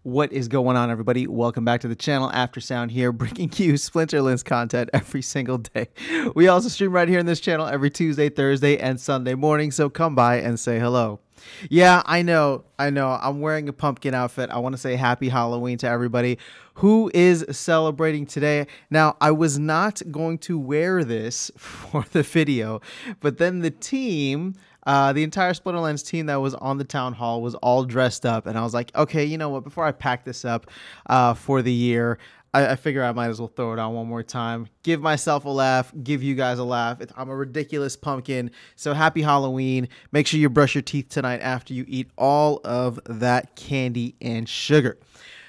What is going on, everybody? Welcome back to the channel. After Sound here, bringing you Splinterlands content every single day. We also stream right here in this channel every Tuesday, Thursday, and Sunday morning, so come by and say hello. Yeah, I know. I'm wearing a pumpkin outfit. I want to say happy Halloween to everybody who is celebrating today. Now, I was not going to wear this for the video, but then the team... the entire Splinterlands team that was on the town hall was all dressed up, and I was like, okay, you know what? Before I pack this up for the year, I figure I might as well throw it on one more time, give myself a laugh, give you guys a laugh. I'm a ridiculous pumpkin, so happy Halloween. Make sure you brush your teeth tonight after you eat all of that candy and sugar.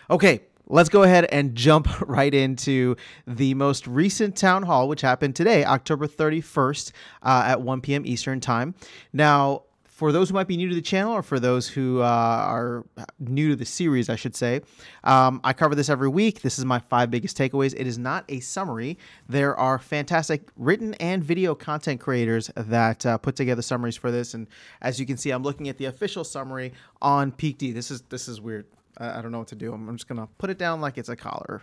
Okay. Let's go ahead and jump right into the most recent town hall, which happened today, October 31st at 1 p.m. Eastern time. Now, for those who might be new to the channel, or for those who are new to the series, I should say, I cover this every week. This is my 5 biggest takeaways. It is not a summary. There are fantastic written and video content creators that put together summaries for this. And as you can see, I'm looking at the official summary on PeakD. This is weird. I don't know what to do. I'm just going to put it down like it's a collar.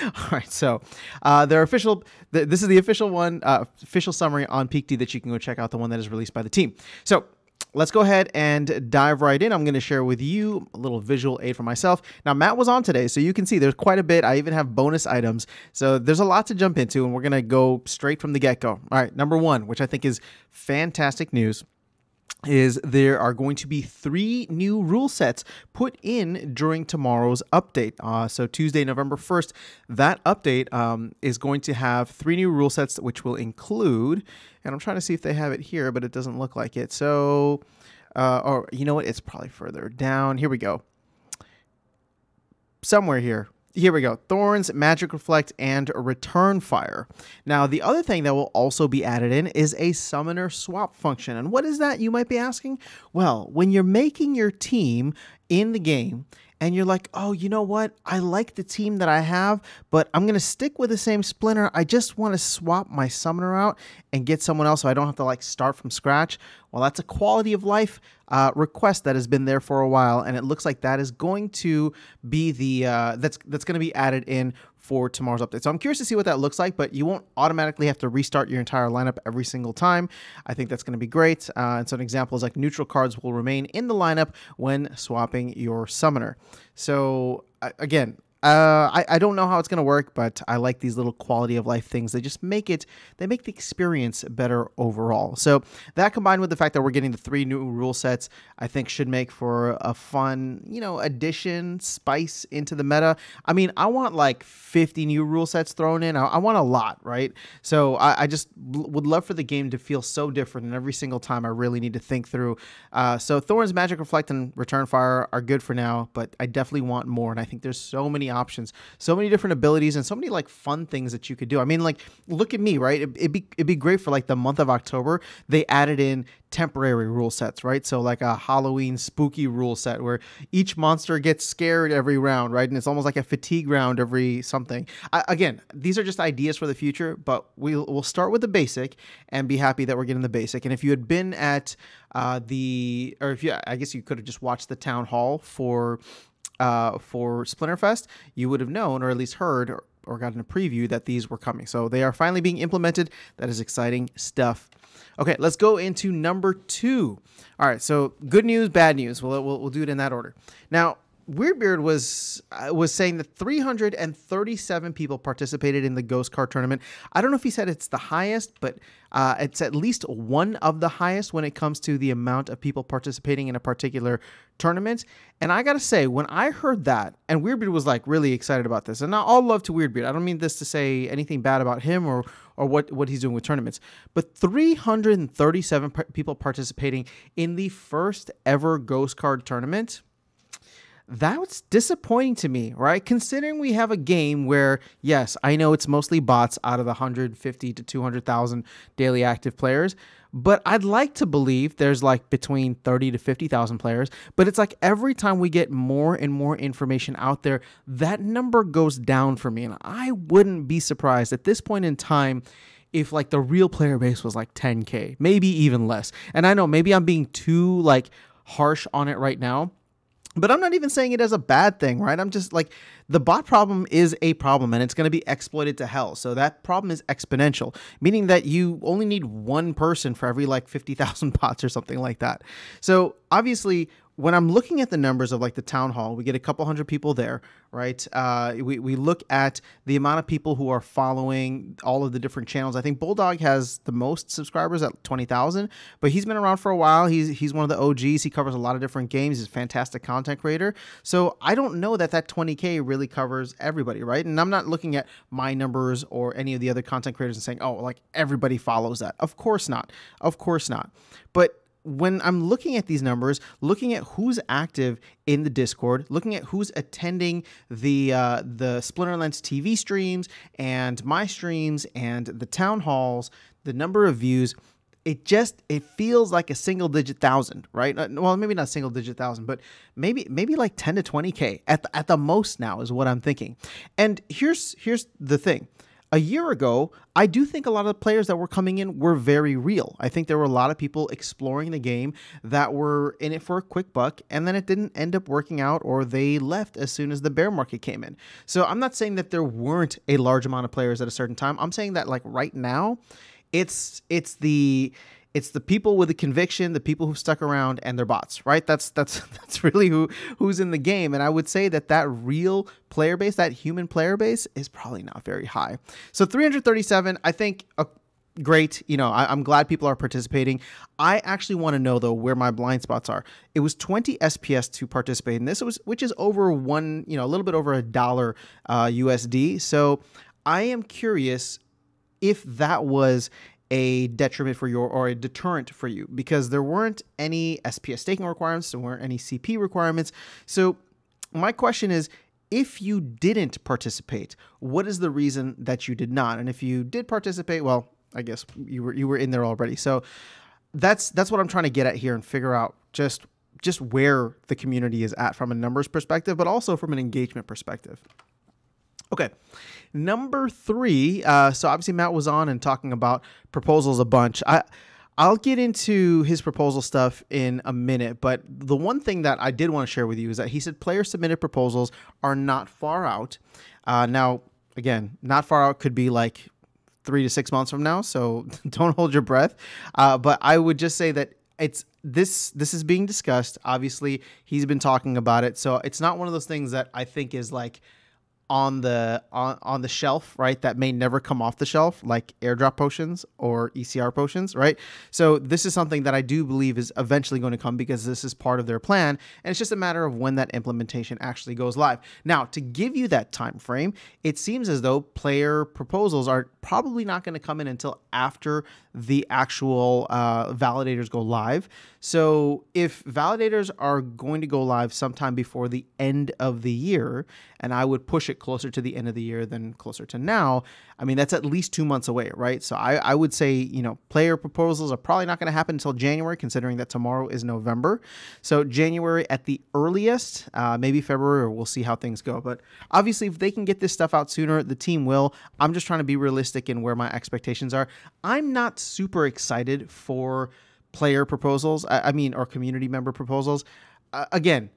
All right. So this is the official one, official summary on PeakD that you can go check out, the one that is released by the team. So let's go ahead and dive right in. I'm going to share with you a little visual aid for myself. Now, Matt was on today, so you can see there's quite a bit. I even have bonus items. So there's a lot to jump into, and we're going to go straight from the get-go. All right. Number one, which I think is fantastic news, is there are going to be 3 new rule sets put in during tomorrow's update. So Tuesday, November 1st, that update is going to have 3 new rule sets, which will include, and I'm trying to see if they have it here, but it doesn't look like it. So, or you know what? It's probably further down. Here we go. Somewhere here. Here we go. Thorns, Magic Reflect, and Return Fire. Now, the other thing that will also be added in is a Summoner Swap function. And what is that, you might be asking? Well, when you're making your team in the game, and you're like, oh, you know what? I like the team that I have, but I'm going to stick with the same Splinter. I just want to swap my Summoner out and get someone else so I don't have to like start from scratch. Well, that's a quality of life request that has been there for a while, and it looks like that is going to be the that's going to be added in for tomorrow's update. So I'm curious to see what that looks like, but you won't automatically have to restart your entire lineup every single time. I think that's going to be great. And so an example is like neutral cards will remain in the lineup when swapping your Summoner. So again, I don't know how it's going to work, but I like these little quality of life things. They just make the experience better overall. So that combined with the fact that we're getting the 3 new rule sets, I think should make for a fun, addition, spice into the meta. I mean, I want like 50 new rule sets thrown in. I want a lot, right? So I just would love for the game to feel so different, and every single time I really need to think through. So Thorns, Magic Reflect, and Return Fire are good for now, but I definitely want more, and I think there's so many options, so many different abilities, and so many like fun things that you could do. I mean, like, look at me, right? It'd be great for like the month of October. They added in temporary rule sets, right? So like a Halloween spooky rule set where each monster gets scared every round, right? And it's almost like a fatigue round every something. Again, these are just ideas for the future, but we'll start with the basic and be happy that we're getting the basic. And if you had been at I guess you could have just watched the town hall for Splinterfest, you would have known, or at least heard, or gotten a preview that these were coming. So they are finally being implemented. That is exciting stuff. Okay, let's go into number 2. All right, so good news, bad news. We'll do it in that order. Now, Weirdbeard was saying that 337 people participated in the Ghost Card tournament. I don't know if he said it's the highest, but it's at least one of the highest when it comes to the amount of people participating in a particular tournament. And I gotta say, when I heard that, and Weirdbeard was like really excited about this, and all love to Weirdbeard. I don't mean this to say anything bad about him or what he's doing with tournaments, but 337 people participating in the first ever Ghost Card tournament. That's disappointing to me, right? Considering we have a game where, yes, I know it's mostly bots out of the 150 to 200,000 daily active players, but I'd like to believe there's like between 30 to 50,000 players. But it's like every time we get more and more information out there, that number goes down for me. And I wouldn't be surprised at this point in time if like the real player base was like 10K, maybe even less. And I know maybe I'm being too like harsh on it right now, But I'm not even saying it as a bad thing, right? I'm just like, the bot problem is a problem and it's going to be exploited to hell. So that problem is exponential, meaning that you only need one person for every like 50,000 bots or something like that. So obviously, when I'm looking at the numbers of like the town hall, we get a couple hundred people there, right? We look at the amount of people who are following all of the different channels. I think Bulldog has the most subscribers at 20,000, but he's been around for a while. He's one of the OGs. He covers a lot of different games. He's a fantastic content creator. So I don't know that 20K really covers everybody, right? And I'm not looking at my numbers or any of the other content creators and saying, oh, like everybody follows that. Of course not. Of course not. But when I'm looking at these numbers, looking at who's active in the Discord, looking at who's attending the Splinterlands TV streams and my streams and the town halls, the number of views, it feels like a single digit thousand, right? Well, maybe not single digit thousand, but maybe like 10 to 20K at the most now is what I'm thinking. And here's the thing. A year ago, I do think a lot of the players that were coming in were very real. I think there were a lot of people exploring the game that were in it for a quick buck, and then it didn't end up working out, or they left as soon as the bear market came in. So I'm not saying that there weren't a large amount of players at a certain time. I'm saying that like right now, it's the people with the conviction, the people who stuck around, and their bots, right? That's really who's in the game. And I would say that real player base, that human player base, is probably not very high. So 337, I think, great. You know, I'm glad people are participating. I actually want to know though where my blind spots are. It was 20 SPS to participate in this, which is over a little bit over $1 USD. So I am curious if that was a detriment for you or a deterrent for you, because there weren't any SPS staking requirements, there weren't any CP requirements. So my question is, if you didn't participate, what is the reason that you did not? And if you did participate, well, I guess you were in there already. So that's what I'm trying to get at here and figure out just where the community is at from a numbers perspective, but also from an engagement perspective. Okay, number 3. So obviously Matt was on and talking about proposals a bunch. I'll get into his proposal stuff in a minute, but the one thing that I did want to share with you is that he said player submitted proposals are not far out. Now, again, not far out could be like 3 to 6 months from now, so don't hold your breath. But I would just say that this is being discussed. Obviously, he's been talking about it, so it's not one of those things that I think is like on the shelf, right, that may never come off the shelf, like airdrop potions or ECR potions, right? So this is something that I do believe is eventually going to come, because this is part of their plan, and it's just a matter of when that implementation actually goes live. Now, to give you that time frame, it seems as though player proposals are probably not going to come in until after the actual validators go live. So if validators are going to go live sometime before the end of the year, and I would push it closer to the end of the year than closer to now, I mean, that's at least 2 months away, right? So I would say, you know, player proposals are probably not going to happen until January, considering that tomorrow is November. So January at the earliest, maybe February, or we'll see how things go. But obviously, if they can get this stuff out sooner, the team will. I'm just trying to be realistic in where my expectations are. I'm not super excited for player proposals, or community member proposals. Again,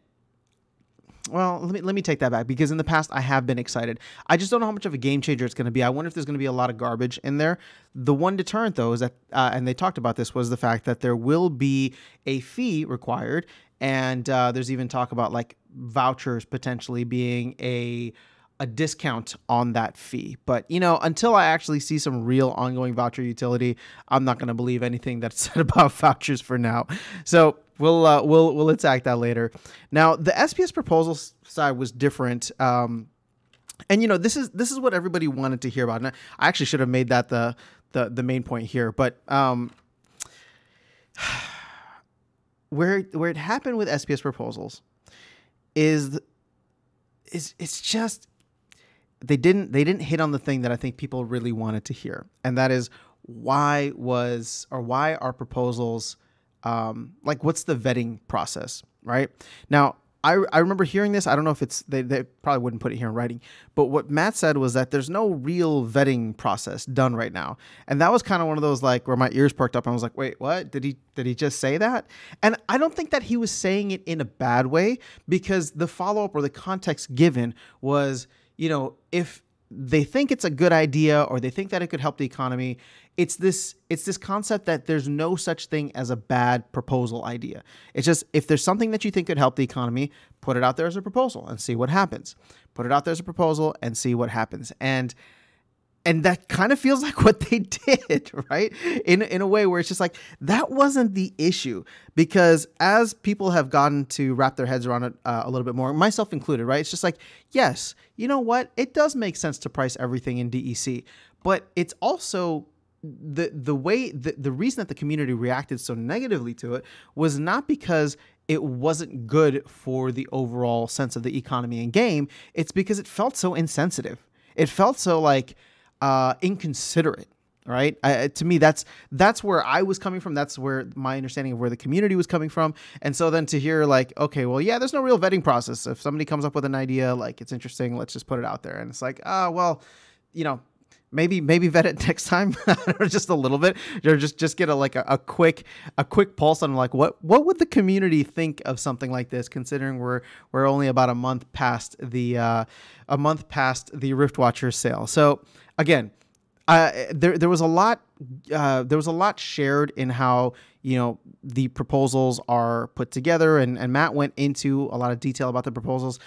well, let me take that back, because in the past I have been excited. I just don't know how much of a game changer it's going to be. I wonder if there's going to be a lot of garbage in there. The one deterrent, though, is that, and they talked about this, was the fact that there will be a fee required, and there's even talk about like vouchers potentially being a discount on that fee. But, you know, until I actually see some real ongoing voucher utility, I'm not going to believe anything that's said about vouchers for now. So we'll attack that later. Now, the SPS proposal side was different. And, you know, this is what everybody wanted to hear about. And I actually should have made that the main point here. But where it happened with SPS proposals is it's just they didn't hit on the thing that I think people really wanted to hear, and that is why are proposals like, what's the vetting process, right? Now, I remember hearing this. I don't know if they probably wouldn't put it here in writing, but what Matt said was that there's no real vetting process done right now. And that was kind of one of those like where my ears perked up and I was like, wait, what? Did he just say that? And I don't think that he was saying it in a bad way, because the follow-up or the context given was, if they think it's a good idea or they think that it could help the economy, it's this concept that there's no such thing as a bad proposal idea. It's just, if there's something that you think could help the economy, put it out there as a proposal and see what happens. Put it out there as a proposal and see what happens. And that kind of feels like what they did, right? In a way where it's just like, that wasn't the issue, because as people have gotten to wrap their heads around it a little bit more, myself included, right? It's just like, yes, you know what? It does make sense to price everything in DEC, but it's also the reason that the community reacted so negatively to it was not because it wasn't good for the overall sense of the economy and game. It's because it felt so insensitive. It felt so like inconsiderate, right? To me, that's where I was coming from. That's where my understanding of where the community was coming from. And so then to hear like, okay, well, yeah, there's no real vetting process. If somebody comes up with an idea, like it's interesting, let's just put it out there. And it's like, well, maybe vet it next time, or just a little bit, or just get a quick pulse on like what would the community think of something like this, considering we're only about a month past the Rift Watcher sale. So again, there was a lot shared in how the proposals are put together, and Matt went into a lot of detail about the proposals.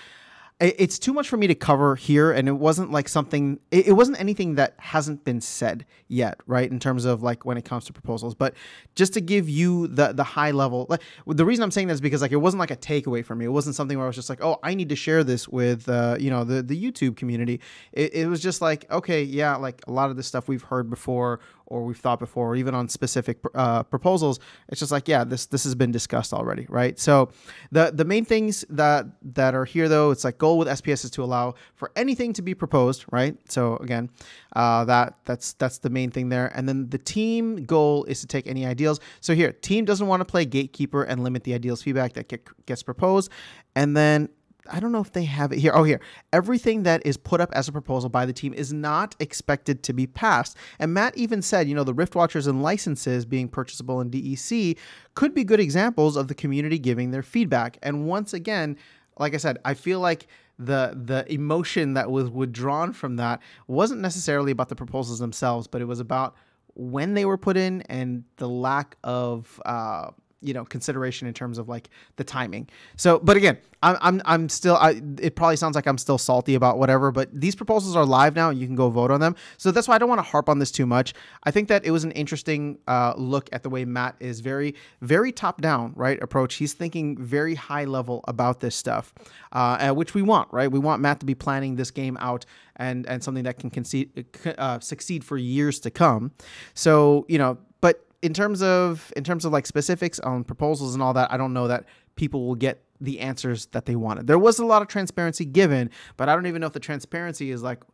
It's too much for me to cover here, and it wasn't like something, it wasn't anything that hasn't been said yet, right, in terms of like when it comes to proposals. But just to give you the high level, like, the reason I'm saying that is because like it wasn't like a takeaway for me. It wasn't something where I was just like, oh, I need to share this with the YouTube community. It was just like, okay, yeah, like a lot of this stuff we've heard before, or we've thought before, or even on specific proposals. It's just like, yeah, this has been discussed already, right? So the main things that are here, though, it's like goal with SPS is to allow for anything to be proposed, right? So again, that's the main thing there. And then the team goal is to take any ideals. So here, team doesn't want to play gatekeeper and limit the ideals feedback that gets proposed. And then I don't know if they have it here. Oh, here. Everything that is put up as a proposal by the team is not expected to be passed. And Matt even said, the Rift Watchers and licenses being purchasable in DEC could be good examples of the community giving their feedback. And once again, like I said, I feel like the emotion that was withdrawn from that wasn't necessarily about the proposals themselves, but it was about when they were put in and the lack of consideration in terms of like the timing. So, but again, I'm still, it probably sounds like I'm still salty about whatever, but these proposals are live now and you can go vote on them. So that's why I don't want to harp on this too much. I think that it was an interesting look at the way Matt is very, very top down, right, approach. He's thinking very high level about this stuff, which we want, right? We want Matt to be planning this game out and something that can succeed for years to come. So, but in terms of like specifics on proposals and all that, I don't know that people will get the answers that they wanted. There was a lot of transparency given, but I don't even know if the transparency is like,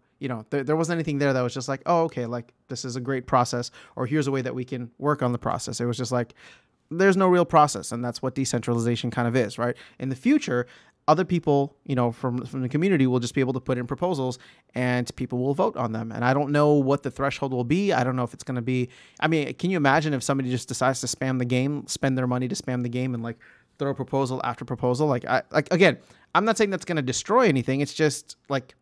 there wasn't anything there that was just like, oh, okay, like this is a great process, or here's a way that we can work on the process. It was just like, there's no real process, and that's what decentralization kind of is, right? In the future, other people, from the community will just be able to put in proposals and people will vote on them. And I don't know what the threshold will be. I don't know if it's going to be, can you imagine if somebody just decides to spam the game, spend their money to spam the game and like throw proposal after proposal? Again, I'm not saying that's going to destroy anything. It's just like,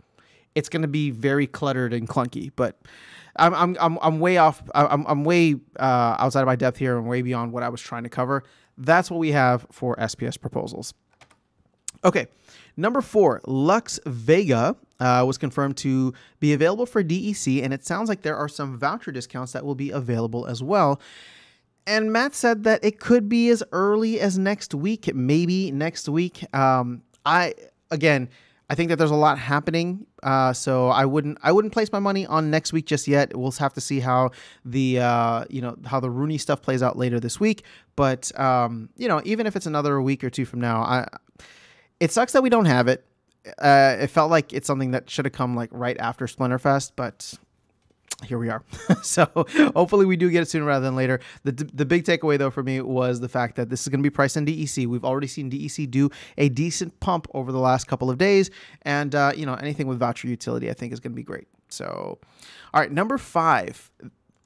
it's going to be very cluttered and clunky, but I'm way off. I'm way outside of my depth here and way beyond what I was trying to cover. That's what we have for SPS proposals. Okay, number 4, Lux Vega was confirmed to be available for DEC, and it sounds like there are some voucher discounts that will be available as well. And Matt said that it could be as early as next week, maybe next week. I think that there's a lot happening, so I wouldn't place my money on next week just yet. We'll have to see how the how the Rooney stuff plays out later this week. But even if it's another week or two from now, it sucks that we don't have it. It felt like it's something that should have come like right after Splinterfest, but here we are. So hopefully we do get it sooner rather than later. The big takeaway though for me was the fact that this is going to be priced in DEC. We've already seen DEC do a decent pump over the last couple of days, and you know, anything with voucher utility I think is going to be great. So, all right, number 5,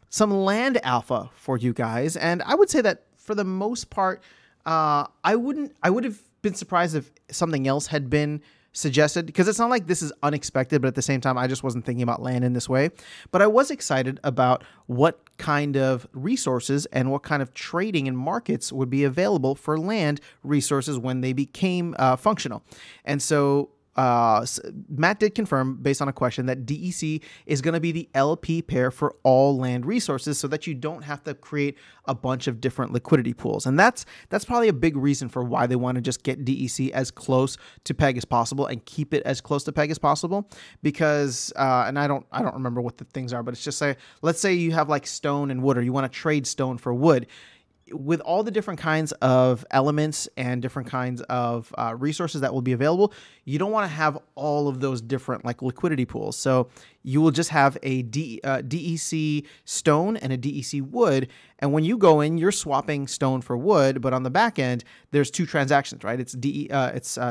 some land alpha for you guys, and I would say that for the most part, I would have been surprised if something else had been suggested, because it's not like this is unexpected, but at the same time, I just wasn't thinking about land in this way. But I was excited about what kind of resources and what kind of trading and markets would be available for land resources when they became functional. And so Matt did confirm, based on a question, that DEC is going to be the LP pair for all land resources, so that you don't have to create a bunch of different liquidity pools. And that's probably a big reason for why they want to just get DEC as close to peg as possible and keep it as close to peg as possible. Because and I don't remember what the things are, but it's just let's say you have like stone and wood, or you want to trade stone for wood. With all the different kinds of elements and different kinds of resources that will be available, you don't want to have all of those different like liquidity pools. So you will just have a DEC stone and a DEC wood. And when you go in, you're swapping stone for wood, but on the back end, there's 2 transactions, right? It's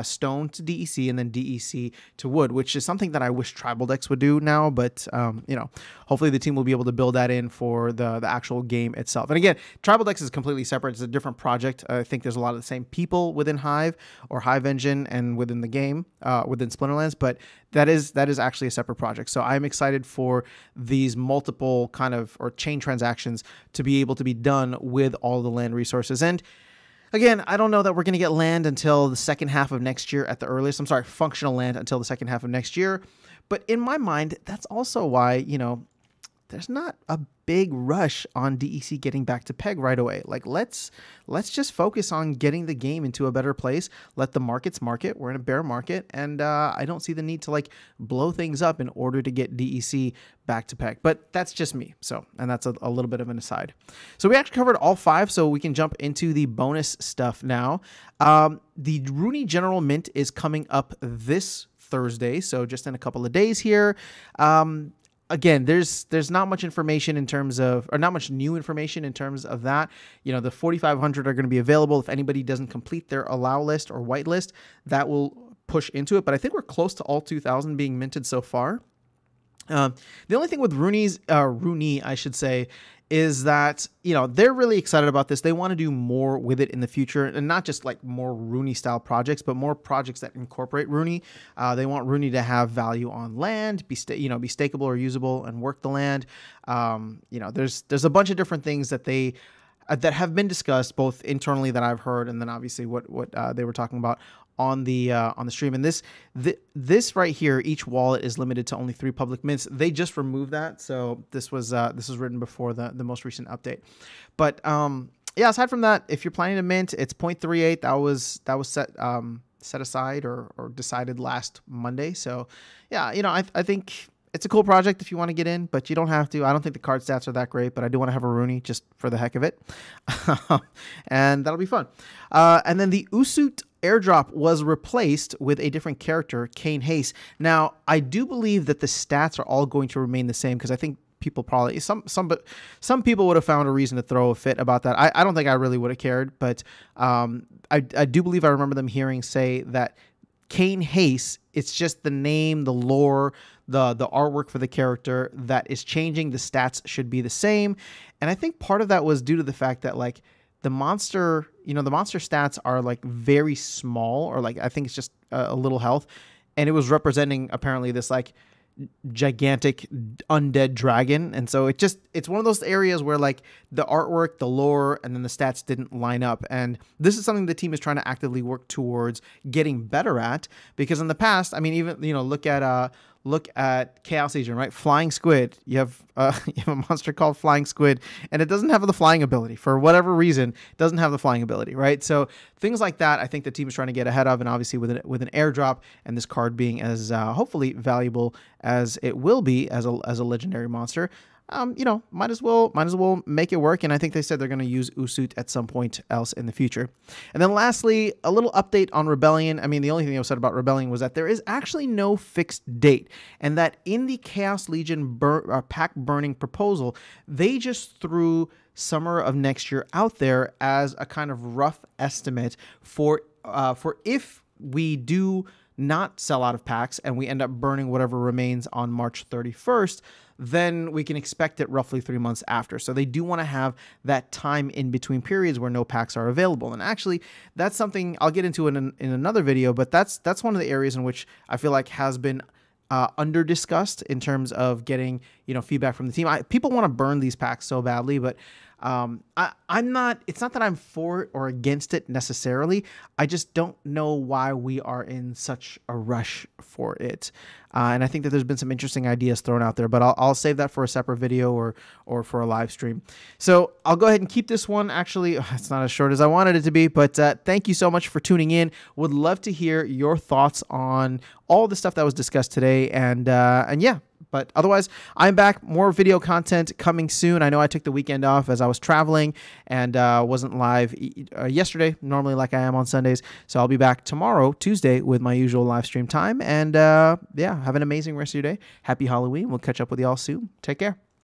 stone to DEC and then DEC to wood, which is something that I wish Tribal Decks would do now. But you know, hopefully the team will be able to build that in for the actual game itself. And again, Tribal Decks is completely separate. It's a different project. I think there's a lot of the same people within Hive or Hive Engine and within the game, within Splinterlands, but that is actually a separate project. So I'm excited for these multiple kind of or chain transactions to be able to be done with all the land resources. And again, I don't know that we're going to get land until the second half of next year at the earliest. I'm sorry, functional land until the second half of next year. But in my mind, that's also why, you know, there's not a big rush on DEC getting back to peg right away. Like, let's just focus on getting the game into a better place. Let the markets market. We're in a bear market, and I don't see the need to like blow things up in order to get DEC back to peg. But that's just me. So, and that's a little bit of an aside. So we actually covered all 5, so we can jump into the bonus stuff now. The Rooney General Mint is coming up this Thursday, so just in a couple of days here. Again, there's not much information in terms of, or not much new information in terms of that. You know, the 4,500 are going to be available. If anybody doesn't complete their allow list or white list, that will push into it. But I think we're close to all 2,000 being minted so far. The only thing with Rooney, I should say, is that, you know, they're really excited about this. They want to do more with it in the future, and not just like more Rooney style projects, but more projects that incorporate Rooney. They want Rooney to have value on land, be stakeable or usable, and work the land. You know, there's a bunch of different things that that have been discussed both internally that I've heard, and then obviously what they were talking about on the stream. And this right here, each wallet is limited to only 3 public mints. They just removed that, so this was written before the most recent update. But yeah, aside from that, if you're planning to mint, it's 0.38. That was set aside or decided last Monday. So yeah, you know, I think it's a cool project if you want to get in, but you don't have to. I don't think the card stats are that great, but I do want to have a Rooney just for the heck of it. And that'll be fun. And then the Usut airdrop was replaced with a different character, Kane Hayes. Now, I do believe that the stats are all going to remain the same, because I think people probably, some people would have found a reason to throw a fit about that. I don't think I really would have cared, but I do believe I remember them say that Kane Hayes, it's just the name, the lore, the artwork for the character that is changing. The stats should be the same. And I think part of that was due to the fact that like the monster, you know, the monster stats are like very small, or like I think it's just a little health. And it was representing apparently this like gigantic undead dragon. And so it's one of those areas where like the artwork, the lore, and then the stats didn't line up. And this is something the team is trying to actively work towards getting better at, because in the past, I mean, even, you know, look at Chaos Agent, right? Flying Squid. You have a monster called Flying Squid, and it doesn't have the flying ability. For whatever reason, it doesn't have the flying ability, right? So things like that, I think the team is trying to get ahead of, and obviously with an airdrop and this card being as hopefully valuable as it will be as a legendary monster, might as well make it work. And I think they said they're going to use Usut at some point else in the future. And then lastly, a little update on Rebellion. I mean, the only thing I said about Rebellion was that there is actually no fixed date, and that in the Chaos Legion pack burning proposal, they just threw summer of next year out there as a kind of rough estimate for if we do not sell out of packs and we end up burning whatever remains on March 31st, then we can expect it roughly 3 months after. So they do want to have that time in between periods where no packs are available. And actually, that's something I'll get into in another video, but that's one of the areas in which I feel like has been under discussed in terms of getting feedback from the team. People want to burn these packs so badly, but I'm not. It's not that I'm for it or against it necessarily. I just don't know why we are in such a rush for it. And I think that there's been some interesting ideas thrown out there, but I'll save that for a separate video or for a live stream. So I'll go ahead and keep this one. Actually, it's not as short as I wanted it to be, but thank you so much for tuning in. Would love to hear your thoughts on all the stuff that was discussed today. And yeah. But otherwise, I'm back. More video content coming soon. I know I took the weekend off as I was traveling and wasn't live yesterday, normally like I am on Sundays. So I'll be back tomorrow, Tuesday, with my usual live stream time. And yeah, have an amazing rest of your day. Happy Halloween. We'll catch up with you all soon. Take care.